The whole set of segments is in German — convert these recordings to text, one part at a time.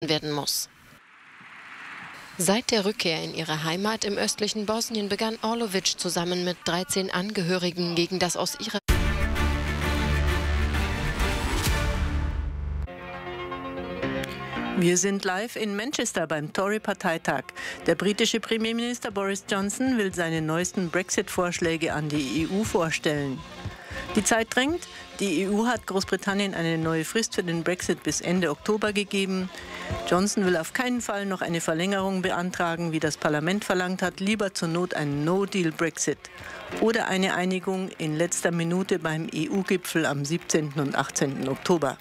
werden muss. Seit der Rückkehr in ihre Heimat im östlichen Bosnien begann Orlović zusammen mit 13 Angehörigen gegen das aus ihrer Wir sind live in Manchester beim Tory-Parteitag. Der britische Premierminister Boris Johnson will seine neuesten Brexit-Vorschläge an die EU vorstellen. Die Zeit drängt. Die EU hat Großbritannien eine neue Frist für den Brexit bis Ende Oktober gegeben. Johnson will auf keinen Fall noch eine Verlängerung beantragen, wie das Parlament verlangt hat, lieber zur Not einen No-Deal-Brexit oder eine Einigung in letzter Minute beim EU-Gipfel am 17. und 18. Oktober.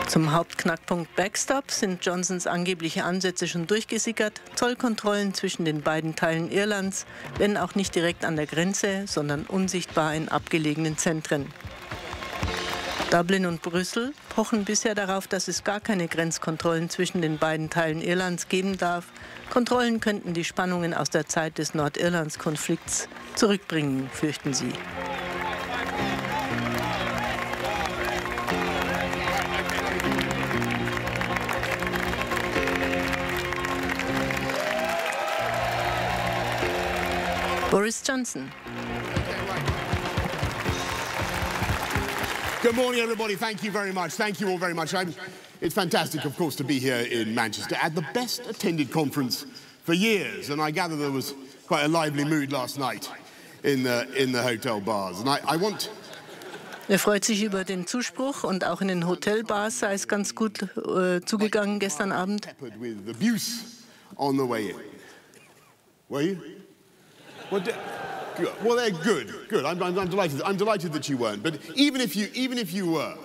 Zum Hauptknackpunkt Backstop sind Johnsons angebliche Ansätze schon durchgesickert. Zollkontrollen zwischen den beiden Teilen Irlands, wenn auch nicht direkt an der Grenze, sondern unsichtbar in abgelegenen Zentren. Dublin und Brüssel pochen bisher darauf, dass es gar keine Grenzkontrollen zwischen den beiden Teilen Irlands geben darf. Kontrollen könnten die Spannungen aus der Zeit des Nordirlands-Konflikts zurückbringen, fürchten sie. Boris Johnson. Good morning, everybody. Thank you very much. Thank you all very much. It's fantastic, of course, to be here in Manchester at the best-attended conference for years. And I gather there was quite a lively mood last night in the hotel bars. And I want. Er freut sich über den Zuspruch und auch in den Hotelbars sei es ganz gut zugegangen gestern Abend. With abuse on the way in. Were you? Well, they're good. Good. I'm delighted. I'm delighted that you weren't. But even if you were,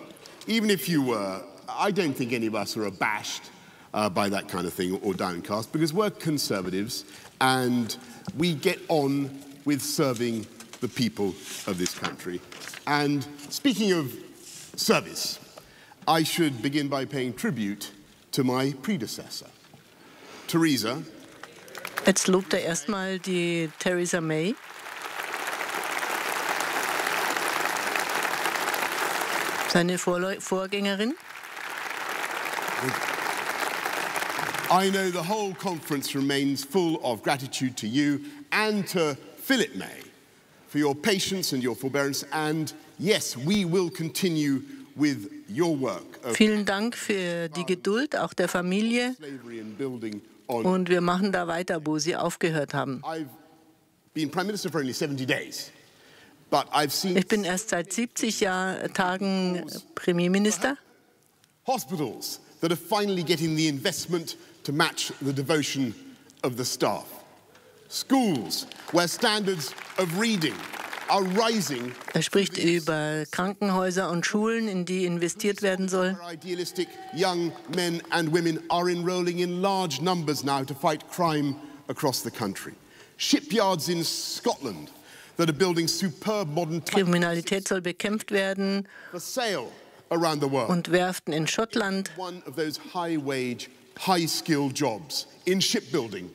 I don't think any of us are abashed by that kind of thing or downcast, because we're conservatives and we get on with serving the people of this country. And speaking of service, I should begin by paying tribute to my predecessor, Theresa. Jetzt lobt er erstmal die Theresa May. Seine Vorgängerin. I know the whole conference remains full of gratitude to you and to Philip May for your patience and your forbearance. And yes, we will continue with your work. Vielen Dank für die Geduld, auch der Familie. Und wir machen da weiter, wo Sie aufgehört haben. Ich bin erst seit 70 Tagen Premierminister. Hospitals that are finally getting the investment to match the devotion of the staff. Schools where standards of reading are rising. Er spricht über Krankenhäuser und Schulen, in die investiert werden soll. Idealistic young men and women are enrolling in large numbers now to fight crime across the country. Shipyards in Scotland that are building superb modern Kriminalität soll bekämpft werden. For sale around the world. Und Werften in Schottland one of those high-wage, high-skilled jobs in shipbuilding.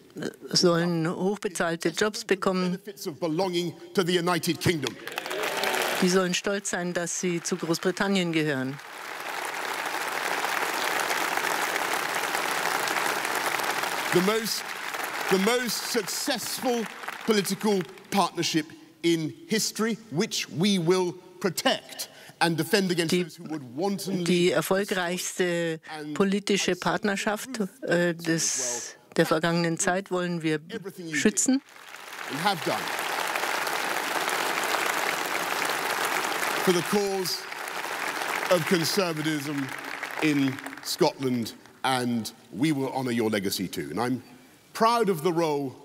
Sollen hochbezahlte Jobs bekommen. Benefits of belonging to the United Kingdom. Die sollen stolz sein, dass sie zu Großbritannien gehören. The most successful political partnership in history, which we will protect and defend against those who would wantonly. Die erfolgreichste politische Partnerschaft der vergangenen Zeit wollen wir schützen. And have done for the cause of conservatism in Scotland, and we will honour your legacy too. And I'm proud of the role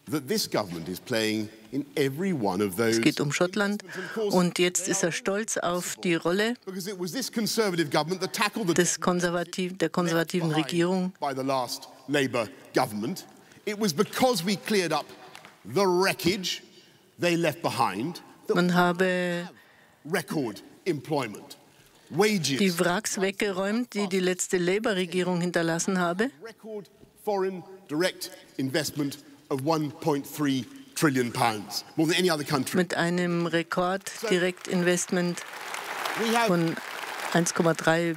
that this government is playing in every one of those. Es geht um Schottland und jetzt ist er stolz auf die Rolle der konservativen Regierung. By the last Labour government, it was because we cleared up the wreckage they left behind. Man habe record employment, wages. Die Wracks weggeräumt, die die letzte Labour-Regierung hinterlassen habe. Record foreign direct investment of 1.3 trillion pounds, more than any other country. Mit einem Rekorddirektinvestment von 1,3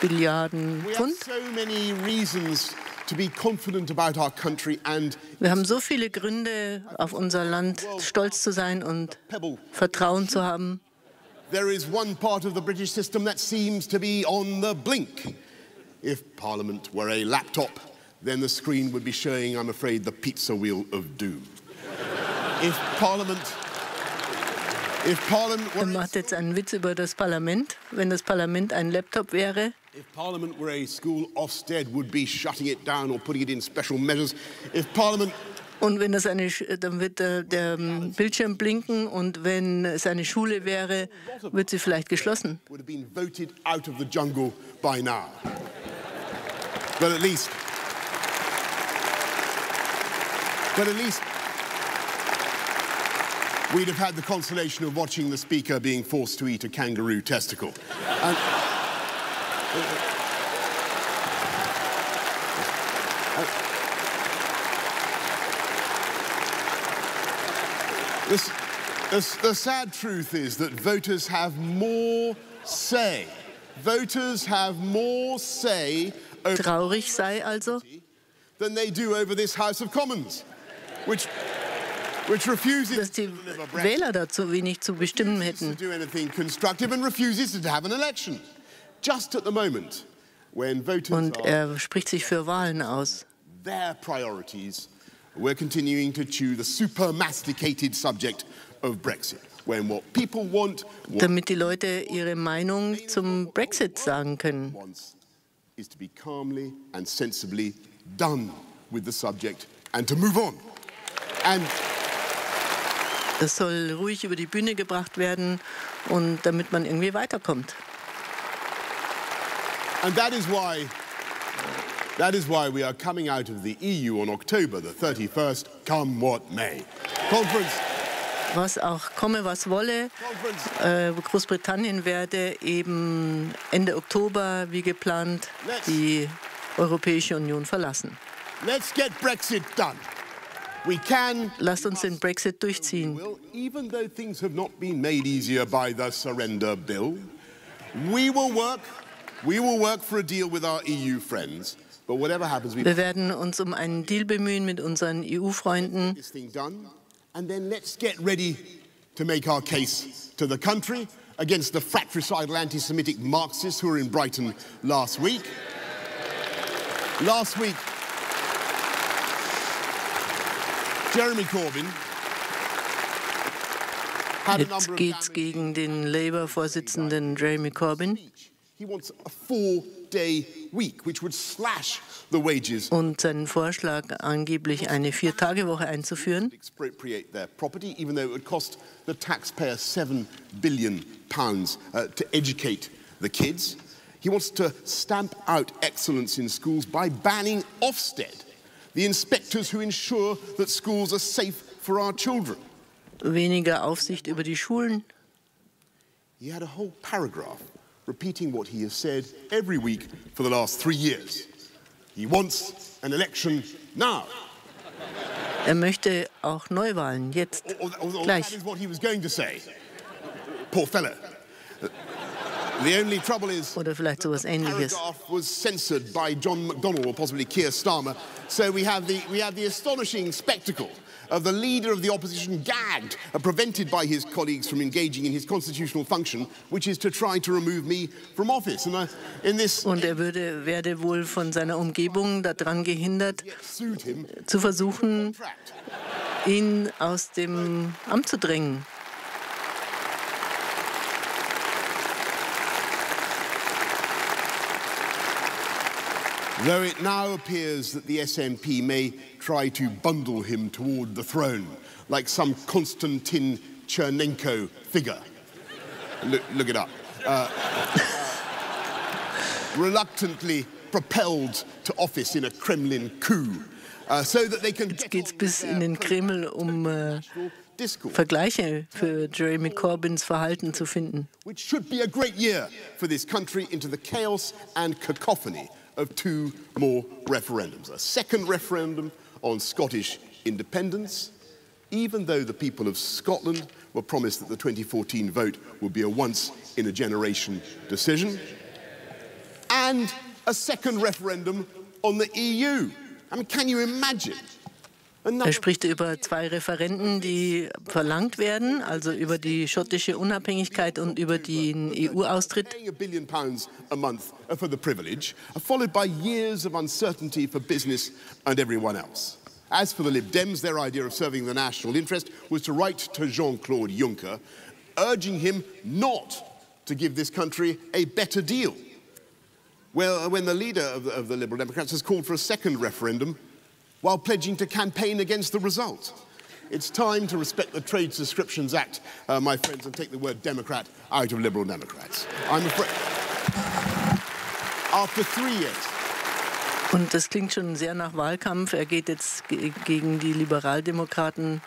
Billiarden Pfund. Wir haben so viele Gründe, auf unser Land stolz zu sein und Vertrauen zu haben. There is one part of the British system that seems to be on the blink. If Parliament were a laptop, then the screen would be showing, I'm afraid, the pizza wheel of doom. If Parliament Er macht jetzt einen Witz über das Parlament. Wenn das Parlament ein Laptop wäre. If Parliament were a school, Ofsted would be shutting it down or putting it in special measures. If Parliament Und wenn das dann wird der Bildschirm blinken und wenn es eine Schule wäre, wird sie vielleicht geschlossen. would have been voted out of the jungle by now. But at least we'd have had the consolation of watching the Speaker being forced to eat a kangaroo testicle. And the sad truth is that voters have more say. Voters have more say over Traurig sei also, than they do over this House of Commons, which refuses dass die to deliver Brexit, Wähler dazu wenig zu bestimmen hätten. to do anything constructive, and refuses to have an election. Just at the moment when voters Und are er spricht sich für Wahlen aus. their priorities, we're continuing to chew the super masticated subject of Brexit. When what people want, Damit die Leute ihre Meinung zum Brexit sagen können. wants is to be calmly and sensibly done with the subject and to move on. And Das soll ruhig über die Bühne gebracht werden und damit man irgendwie weiterkommt. that is why we are coming out of the EU on October the 31st, come what may. Conference. Was auch komme, was wolle, Großbritannien werde eben Ende Oktober, wie geplant, die Europäische Union verlassen. Let's get Brexit done. We can. Lasst uns den Brexit durchziehen. Even though things have not been made easier by the surrender bill, we will work for a deal with our EU friends. But whatever happens, Wir werden uns um einen Deal bemühen mit unseren EU-Freunden. this thing done, and then let's get ready to make our case to the country against the fratricidal anti-Semitic Marxists who were in Brighton last week. Last week, Jeremy Corbyn had a number Jetzt of geht's gegen den Labour-Vorsitzenden Jeremy Corbyn He wants a 4-day week, which would slash the wages, und seinen Vorschlag, angeblich eine 4-Tage-Woche einzuführen. expropriate their property, even though it would cost the taxpayer £7 billion to educate the kids. He wants to stamp out excellence in schools by banning Ofsted, the inspectors who ensure that schools are safe for our children. Weniger Aufsicht über die Schulen. He had a whole paragraph repeating what he has said every week for the last 3 years. He wants an election now. Er möchte auch Neuwahlen, jetzt, That gleich. is what he was going to say. Poor fellow. The only trouble is, Oder vielleicht sowas Ähnliches. paragraph was censored by John McDonnell or possibly Keir Starmer. So we have the astonishing spectacle of the leader of the opposition gagged, prevented by his colleagues from engaging in his constitutional function, which is to try to remove me from office. And in this, Und er werde wohl von seiner Umgebung daran gehindert, sued him. zu versuchen, ihn aus dem Amt zu drängen. Though it now appears that the SNP may try to bundle him toward the throne, like some Konstantin Chernenko figure. Look it up. Reluctantly propelled to office in a Kremlin coup, so that they can Jetzt get geht's on bis with in den their Kreml, um discourse, Vergleiche für Jeremy Corbyns Verhalten zu finden. which should be a great year for this country, into the chaos and cacophony of 2 more referendums. A second referendum on Scottish independence, even though the people of Scotland were promised that the 2014 vote would be a once-in-a-generation decision. and a second referendum on the EU. I mean, can you imagine? Er spricht über 2 Referenden, die verlangt werden, also über die schottische Unabhängigkeit und über den EU-Austritt. £1 billion a month for the privilege, followed by years of uncertainty for business and everyone else. As for the Lib Dems, their idea of serving the national interest was to write to Jean-Claude Juncker, urging him not to give this country a better deal. Well, when the leader of the Liberal Democrats has called for a second referendum, while pledging to campaign against the result. It's time to respect the Trade Subscriptions Act, my friends, and take the word Democrat out of Liberal Democrats. I'm afraid, after 3 years. Und das klingt schon sehr nach Wahlkampf. Er geht jetzt gegen die Liberaldemokraten,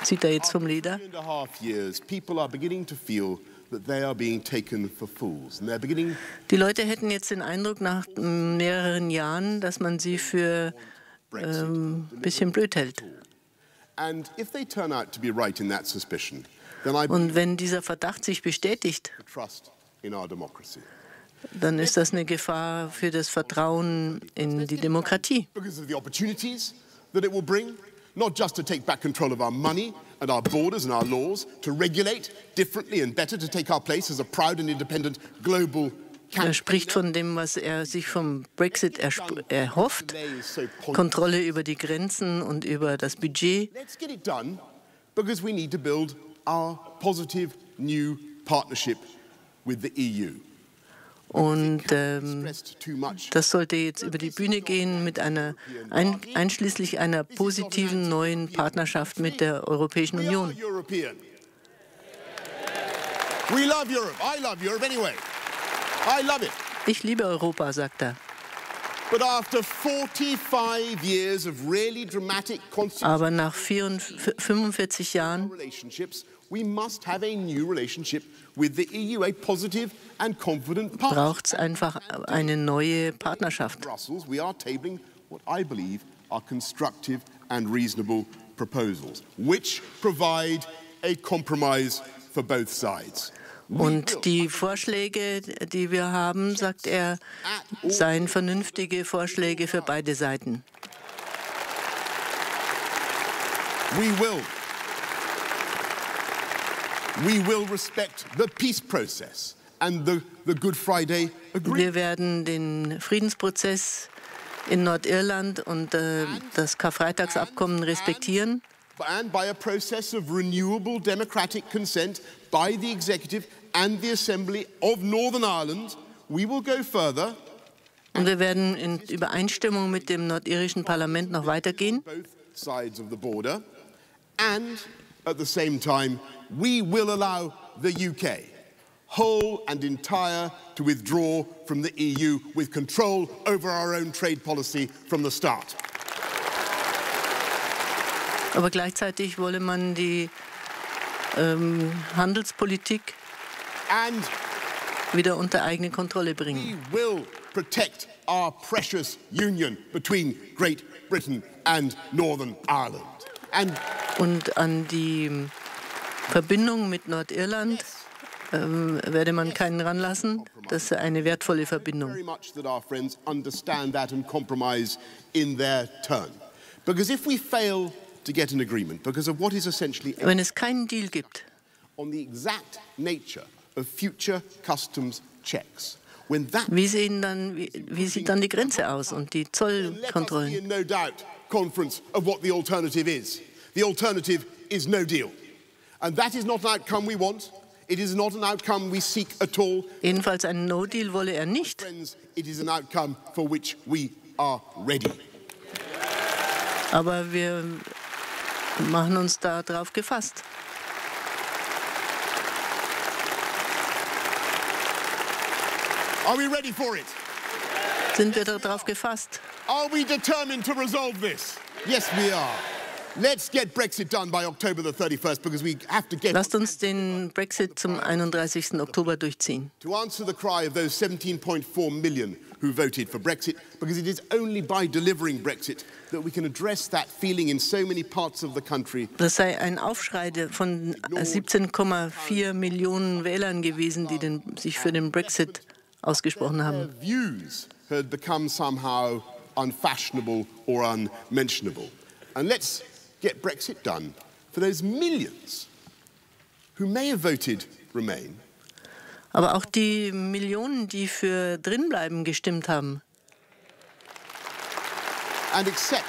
zieht er jetzt vom Leder. After 3.5 years, people are beginning to feel that they are being taken for fools. And they're beginning. Die Leute hätten jetzt den Eindruck nach mehreren Jahren, dass man sie für bisschen blöd hält. And if they turn out to be right in that suspicion, then I Und wenn dieser Verdacht sich bestätigt, trust in our democracy. dann ist das eine Gefahr für das Vertrauen in die Demokratie. Because of the opportunities that it will bring, not just to take back control of our money and our borders and our laws, to regulate differently and better, to take our place as a proud and independent global. Er spricht von dem, was er sich vom Brexit erhofft, Kontrolle über die Grenzen und über das Budget. Let's get it done, because we need to build our positive new partnership with the EU. Und das sollte jetzt über die Bühne gehen mit einschließlich einer positiven neuen Partnerschaft mit der Europäischen Union. We love Europe. I love Europe anyway. I love it. Ich liebe Europa, sagt er. But after 45 years of really dramatic Aber nach 45 Jahren relationships, we must have a new relationship with the EU, a positive and confident partner. braucht es einfach eine neue Partnerschaft. Brussels, we are tabling what I believe are constructive and reasonable proposals, which provide a compromise for both sides. Und die Vorschläge, die wir haben, sagt er, seien vernünftige Vorschläge für beide Seiten. We will respect the peace process and the Good Friday Agreement. Wir werden den Friedensprozess in Nordirland und das Karfreitagsabkommen respektieren. And by a process of renewable democratic consent by the executive and the Assembly of Northern Ireland, we will go further. Und wir werden in Übereinstimmung mit dem nordirischen Parlament noch weitergehen. Both sides of the border, and at the same time, we will allow the UK, whole and entire, to withdraw from the EU with control over our own trade policy from the start. Aber gleichzeitig wolle man die Handelspolitik And wieder unter eigene Kontrolle bringen. we will protect our precious union between Great Britain and Northern Ireland. And Und an die Verbindung mit Nordirland werde man keinen ranlassen. Das ist eine wertvolle Verbindung. very much that our friends understand that and compromise in their turn. Because if we fail to get an agreement, because of what is essentially Wenn es keinen Deal gibt, on the exact nature of future customs checks, when that wie sieht dann die Grenze aus und die let us be Zollkontrollen? in no doubt conference of what the alternative is. The alternative is no deal. And that is not an outcome we want. It is not an outcome we seek at all. Jedenfalls einen No-Deal wolle er nicht. Friends, it is an outcome for which we are ready. Aber wir machen uns darauf gefasst. Are we ready for it? Sind wir darauf gefasst? Are we determined to resolve this? Yes, we are. Let's get Brexit done by October the 31st, because we have to get Lasst uns den Brexit zum 31. Oktober durchziehen. to answer the cry of those 17.4 million who voted for Brexit, because it is only by delivering Brexit that we can address that feeling in so many parts of the country. Das sei ein Aufschrei von 17,4 Millionen Wählern gewesen, die sich für den Brexit ausgesprochen haben. Their views had become somehow unfashionable or unmentionable. And let's get Brexit done for those millions who may have voted Remain. Aber auch die Millionen, die für Drinbleiben gestimmt haben. And accept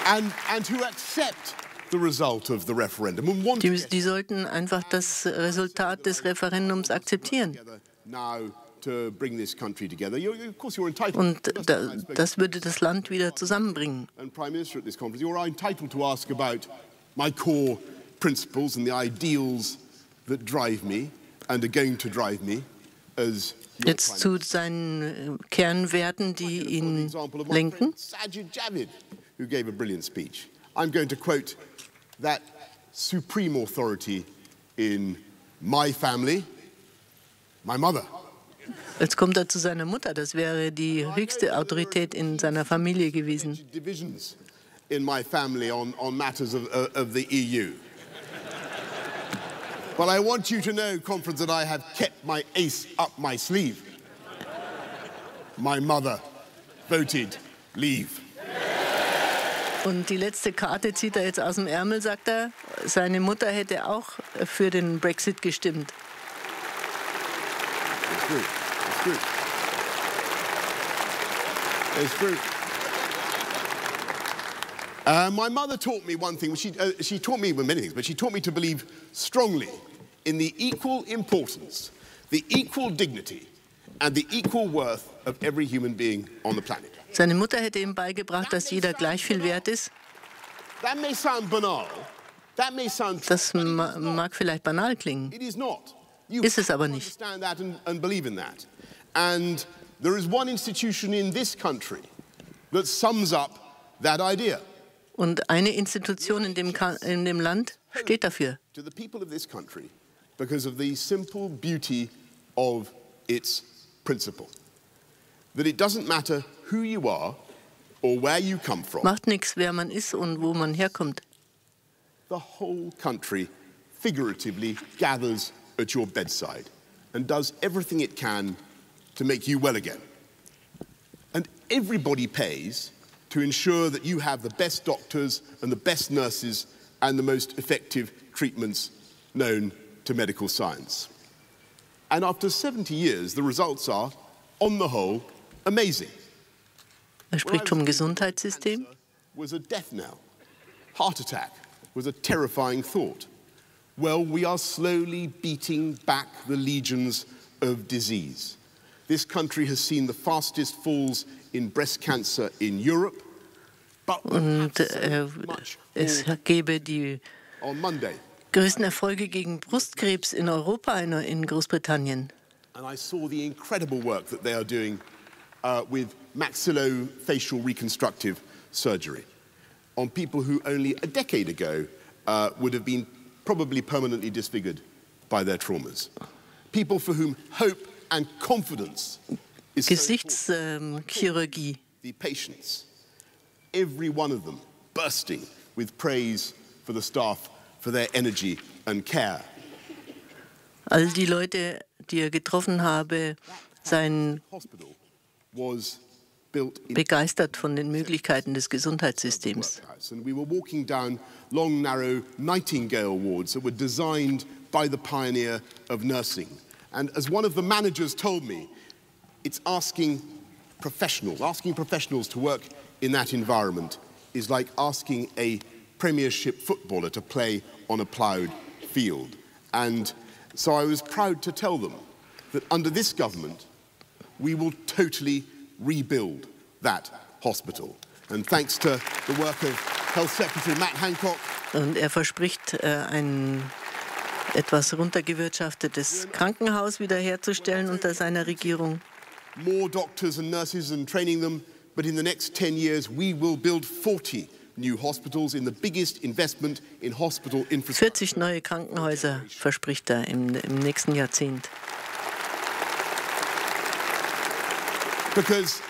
and who accept the result of the referendum and want Die sollten einfach das Resultat des Referendums akzeptieren. now to bring this country together. Of course, you're entitled. Und das würde das Land wieder zusammenbringen. And Prime Minister at this conference, you're entitled to ask about my core principles and the ideals that drive me and are going to drive me as Jetzt zu seinen Kernwerten, die ihn lenken. Sajid Javid, who gave a brilliant speech. I'm going to quote that supreme authority in my family, my mother. Jetzt kommt er zu seiner Mutter. Das wäre die höchste Autorität in seiner Familie gewesen. Divisions in my family on matters of the EU. But I want you to know, conference, that I have kept my ace up my sleeve. My mother voted leave. Und die letzte Karte zieht er jetzt aus dem Ärmel, sagt er. Seine Mutter hätte auch für den Brexit gestimmt. It's true. It's true. It's true. My mother taught me one thing. She taught me many things, but she taught me to believe strongly in the equal importance, the equal dignity, and the equal worth of every human being on the planet. Seine Mutter hätte ihm beigebracht, dass jeder gleich viel wert ist. That may sound banal. That may sound. Das mag vielleicht banal klingen. It is not. You Ist es aber nicht. understand that and believe in that. And there is one institution in this country that sums up that idea. Und eine Institution in dem Land steht dafür. To the people of this country because of the simple beauty of its principle. That it doesn't matter who you are or where you come from. Macht nichts, wer man ist und wo man herkommt. The whole country figuratively gathers at your bedside and does everything it can to make you well again. And everybody pays to ensure that you have the best doctors and the best nurses and the most effective treatments known to medical science. And after 70 years, the results are, on the whole, amazing. Er spricht vom Gesundheitssystem. Was a death knell. Heart attack was a terrifying thought. Well, we are slowly beating back the legions of disease. This country has seen the fastest falls in breast cancer in Europe. Und es gebe die On Monday, größten Erfolge gegen Brustkrebs in Europa, in Großbritannien. and I saw the incredible work that they are doing with maxillofacial reconstructive surgery on people who only a decade ago would have been probably permanently disfigured by their traumas. People for whom hope and confidence is so important. Gesichtschirurgie. The patients, every one of them bursting with praise for the staff, for their energy and care. All die Leute, die er getroffen habe, seien Hospital was built in begeistert von den Möglichkeiten des Gesundheitssystems. and we were walking down long, narrow Nightingale wards that were designed by the pioneer of nursing. And as one of the managers told me, it's asking professionals to work in that environment is like asking a Premiership footballer to play on a ploughed field. And so I was proud to tell them that under this government, we will totally rebuild that hospital. And thanks to the work of Health Secretary Matt Hancock. Und er verspricht, ein etwas runtergewirtschaftetes Krankenhaus wiederherzustellen unter seiner Regierung. More doctors and nurses and training them, but in the next 10 years we will build 40 new hospitals in the biggest investment in hospital infrastructure. 40 neue Krankenhäuser verspricht er im nächsten Jahrzehnt. Because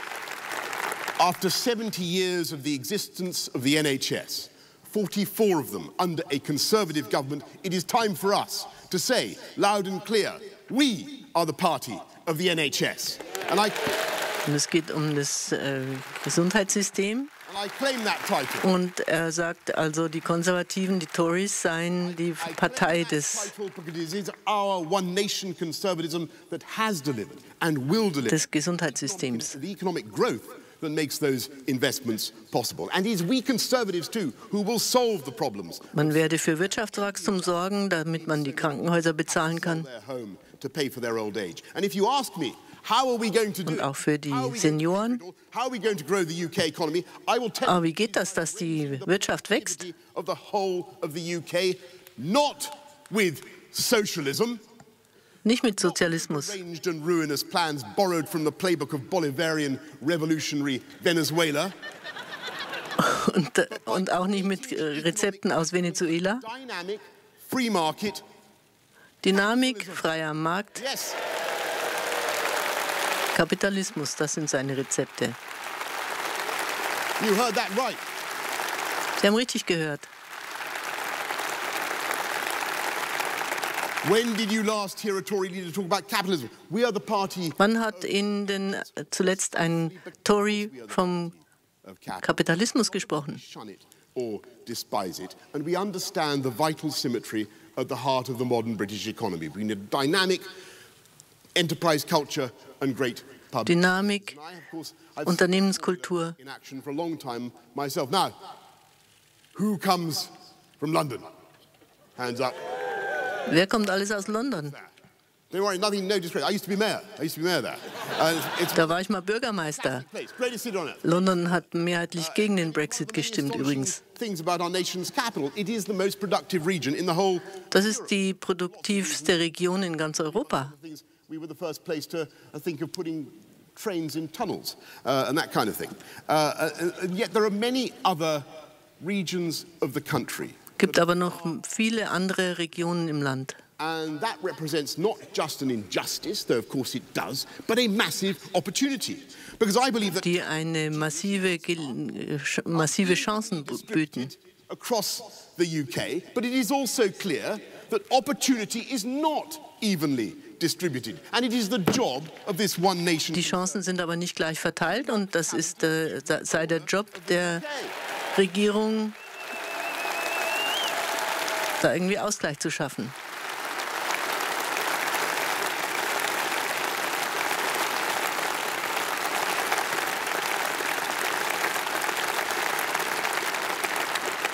after 70 years of the existence of the NHS, 44 of them under a Conservative government, it is time for us to say loud and clear, we are the party of the NHS. Und es geht um das Gesundheitssystem. Und er sagt also, die Konservativen, die Tories, seien die Partei des Gesundheitssystems. That makes those investments possible. And it is we Conservatives too who will solve the problems. Man werde für Wirtschaftswachstum sorgen, damit man die Krankenhäuser bezahlen kann. To pay for their old age. And if you ask me, how are we going to do Und auch für die Senioren. How are we going to grow the UK economy? I will tell Aber wie geht das, dass die Wirtschaft wächst? Of the whole of the UK, not with socialism. Nicht mit Sozialismus. Arranged and ruinous plans borrowed from the playbook of Bolivarian revolutionary Venezuela. Und auch nicht mit Rezepten aus Venezuela. Dynamic, free market. Dynamik, freier Markt. Yes. Kapitalismus, das sind seine Rezepte. You heard that right. Sie haben richtig gehört. When did you last hear a Tory leader talk about capitalism? We are the party. Wann hat Ihnen denn zuletzt ein Tory vom Kapitalismus gesprochen? Shun it or despise it, and we understand the vital symmetry at the heart of the modern British economy. We need a dynamic enterprise culture and great public. Dynamik, Unternehmenskultur. In action for a long time myself. Now, who comes from London? Hands up. Wer kommt alles aus London? Don't worry, nothing, no disgrace. I used to be mayor there. Da war ich mal Bürgermeister. London hat mehrheitlich gegen den Brexit gestimmt übrigens. Das ist die produktivste Region in ganz Europa. We were the first place to think of putting trains in tunnels and that kind of thing. And yet there are many other regions of the country. Gibt aber noch viele andere Regionen im Land. And that represents not just an injustice, though of course it does, but a massive opportunity. Because I believe that die eine massive Chancen bieten. Across the UK, but it is also clear that opportunity is not evenly distributed, and it is the job of this one nation. Die Chancen sind aber nicht gleich verteilt, und das ist sei der Job der Regierung, da irgendwie Ausgleich zu schaffen.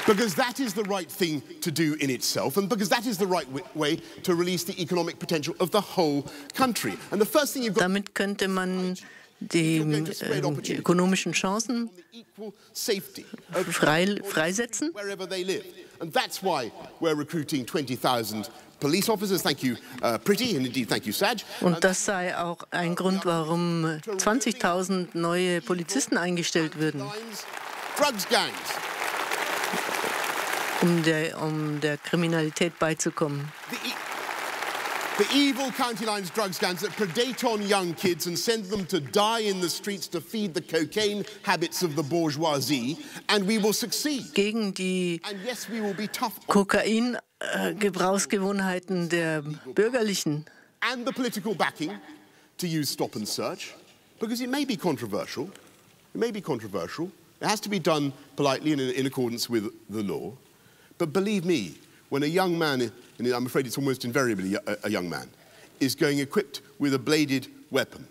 Because that is the right thing to do in itself, and because that is the right way to release the economic potential of the whole country. And the first thing you've got. Damit könnte man die ökonomischen Chancen freisetzen. Wherever they live, and that's why we're recruiting 20,000 police officers. Thank you, Pretty, and indeed thank you, Saj. Und das sei auch ein Grund, warum 20.000 neue Polizisten eingestellt würden. Drugs gangs. Um der Kriminalität beizukommen. The evil county lines drugs gangs that predate on young kids and send them to die in the streets to feed the cocaine habits of the bourgeoisie, and we will succeed. Gegen die Kokain-Gebrauchsgewohnheiten der Bürgerlichen. And the political backing to use stop and search, because it may be controversial. It may be controversial. It has to be done politely and in accordance with the law. But believe me, when a young man, and I'm afraid it's almost invariably a young man, is going equipped with a bladed weapon,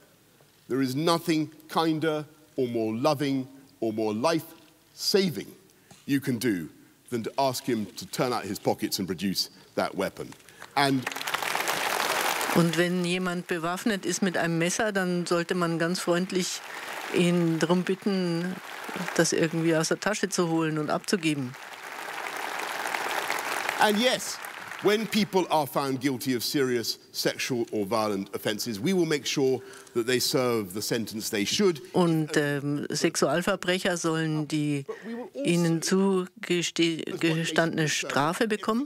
there is nothing kinder or more loving or more life-saving you can do than to ask him to turn out his pockets and produce that weapon. Und wenn jemand bewaffnet ist mit einem Messer, dann sollte man ganz freundlich ihn darum bitten, das irgendwie aus der Tasche zu holen und abzugeben. And yes, when people are found guilty of serious sexual or violent offences, we will make sure that they serve the sentence they should. Und Sexualverbrecher sollen die ihnen zugestandene Strafe bekommen.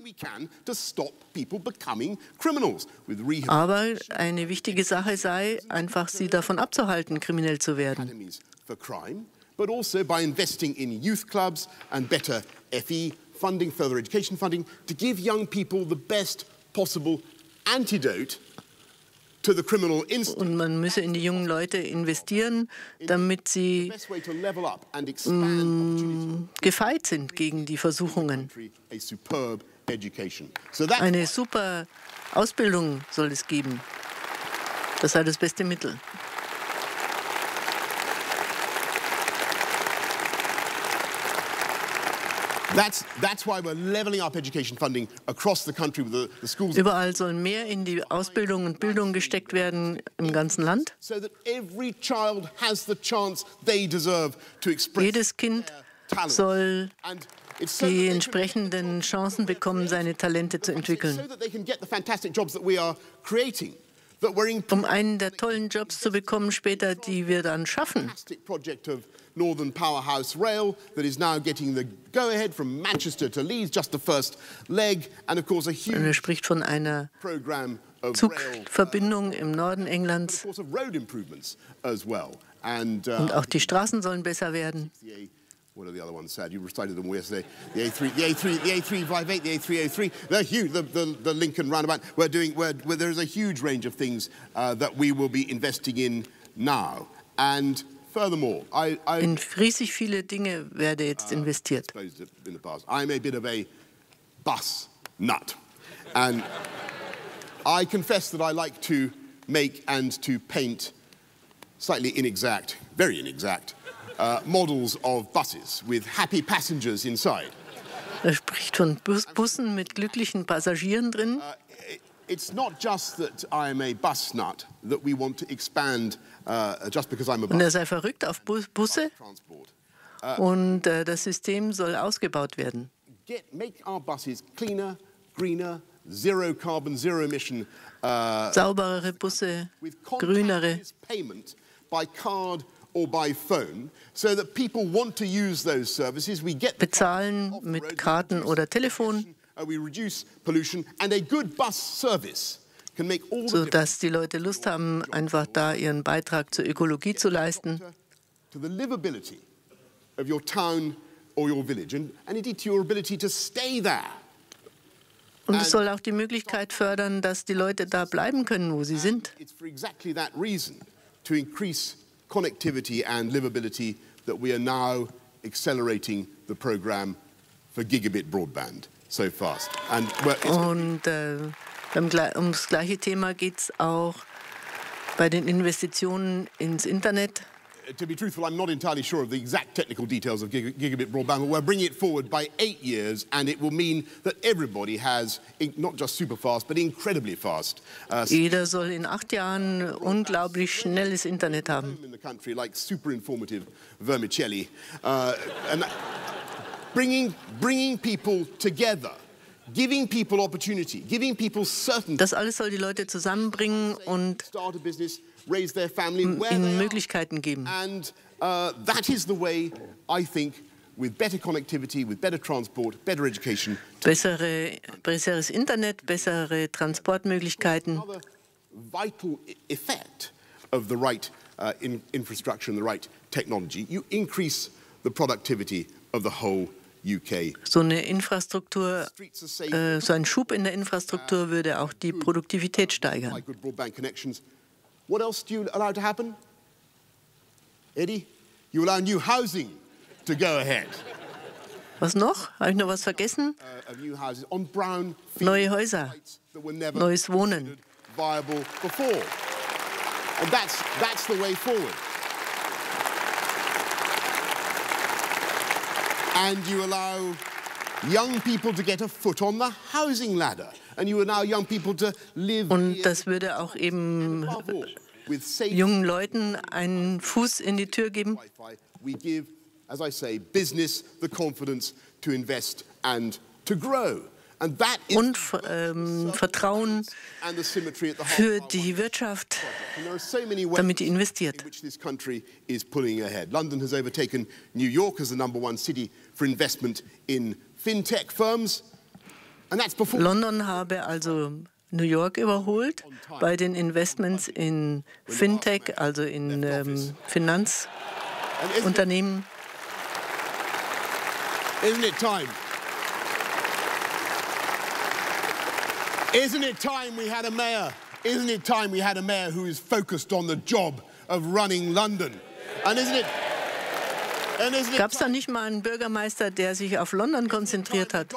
Aber eine wichtige Sache sei, einfach sie davon abzuhalten, kriminell zu werden. But also by investing in youth clubs and better FE funding, further education funding, to give young people the best possible antidote to the criminal instinct. Und man müsse in die jungen Leute investieren, damit sie gefeit sind gegen die Versuchungen. Eine super Ausbildung soll es geben. Das sei das beste Mittel. That's why we're leveling up education funding across the country with the schools. Überall soll mehr in die Ausbildung und Bildung gesteckt werden im ganzen Land. So that every child has the chance they deserve to express. Jedes Kind soll die entsprechenden Chancen bekommen, seine Talente zu entwickeln. So that they can get the fantastic jobs that we are creating. Um einen der tollen Jobs zu bekommen später, die wir dann schaffen. Northern Powerhouse Rail that is now getting the go-ahead from Manchester to Leeds, just the first leg, and of course a huge er spricht von einer Zugverbindung im Norden Englands. Und auch die Straßen sollen besser werden. What are the other ones said? You recited them yesterday. The A358, the A303, they're huge. The Lincoln roundabout. Where there's a huge range of things that we will be investing in now. And furthermore, in riesig viele Dinge werde jetzt investiert. I'm a bit of a bus nut, and I confess that I like to make and to paint slightly inexact, very inexact. Models of buses with happy passengers inside. Er spricht von Bussen mit glücklichen Passagieren drin. It's not just that I am a bus nut that we want to expand just because I'm a bus. Und er sei verrückt auf Busse. Und das System soll ausgebaut werden. Make our buses cleaner, greener, zero carbon, zero emission. Sauberere Busse, grünere. Payment by card or by phone, so that people want to use those services. We get bezahlen mit Karten oder Telefon, we reduce pollution, and a good bus service can make all the so dass die Leute Lust haben, einfach da ihren Beitrag zur Ökologie zu leisten. To the livability of your town or your village, and indeed to your ability to stay there. Und es soll auch die Möglichkeit fördern, dass die Leute da bleiben können, wo sie sind. It's for exactly that reason, to increase connectivity and livability, that we are now accelerating the program for gigabit broadband so fast. Und um das gleiche Thema geht es auch bei den Investitionen ins Internet. To be truthful, I'm not entirely sure of the exact technical details of gigabit broadband, but we're bringing it forward by 8 years, and it will mean that everybody has not just super fast, but incredibly fast. Jeder soll in 8 Jahren unglaublich schnelles Internet haben. In the country, like super informative vermicelli, and bringing people together, giving people opportunity, giving people certainty. Das alles soll die Leute zusammenbringen und start a business, raise their family, ihnen Möglichkeiten geben. And that is the way, I think, with better connectivity, with better transport, better education. Besseres Internet, bessere Transportmöglichkeiten. Another vital effect of the right infrastructure and the right technology, you increase the productivity of the whole UK. So eine Infrastruktur, so ein Schub in der Infrastruktur würde auch die Produktivität steigern. What else do you allow to happen? Eddie? You allow new housing to go ahead. Was noch? Habe ich noch was vergessen? Neue Häuser, neues Wohnen. Viable before. And that's the way forward. And you allow young people to get a foot on the housing ladder. And you allow young people to live. Und das würde auch eben jungen Leuten einen Fuß in die Tür geben. We give, as I say, business the confidence to invest and to grow. Und Vertrauen für die Wirtschaft, damit die investiert. London has overtaken New York as the #1 city for investment in fintech firms. London habe also New York überholt bei den Investments in Fintech, also in Finanzunternehmen. Isn't it time Isn't it time we had a mayor? Isn't it time we had a mayor who is focused on the job of running London? And isn't it? Gab es da nicht mal einen Bürgermeister, der sich auf London konzentriert hat?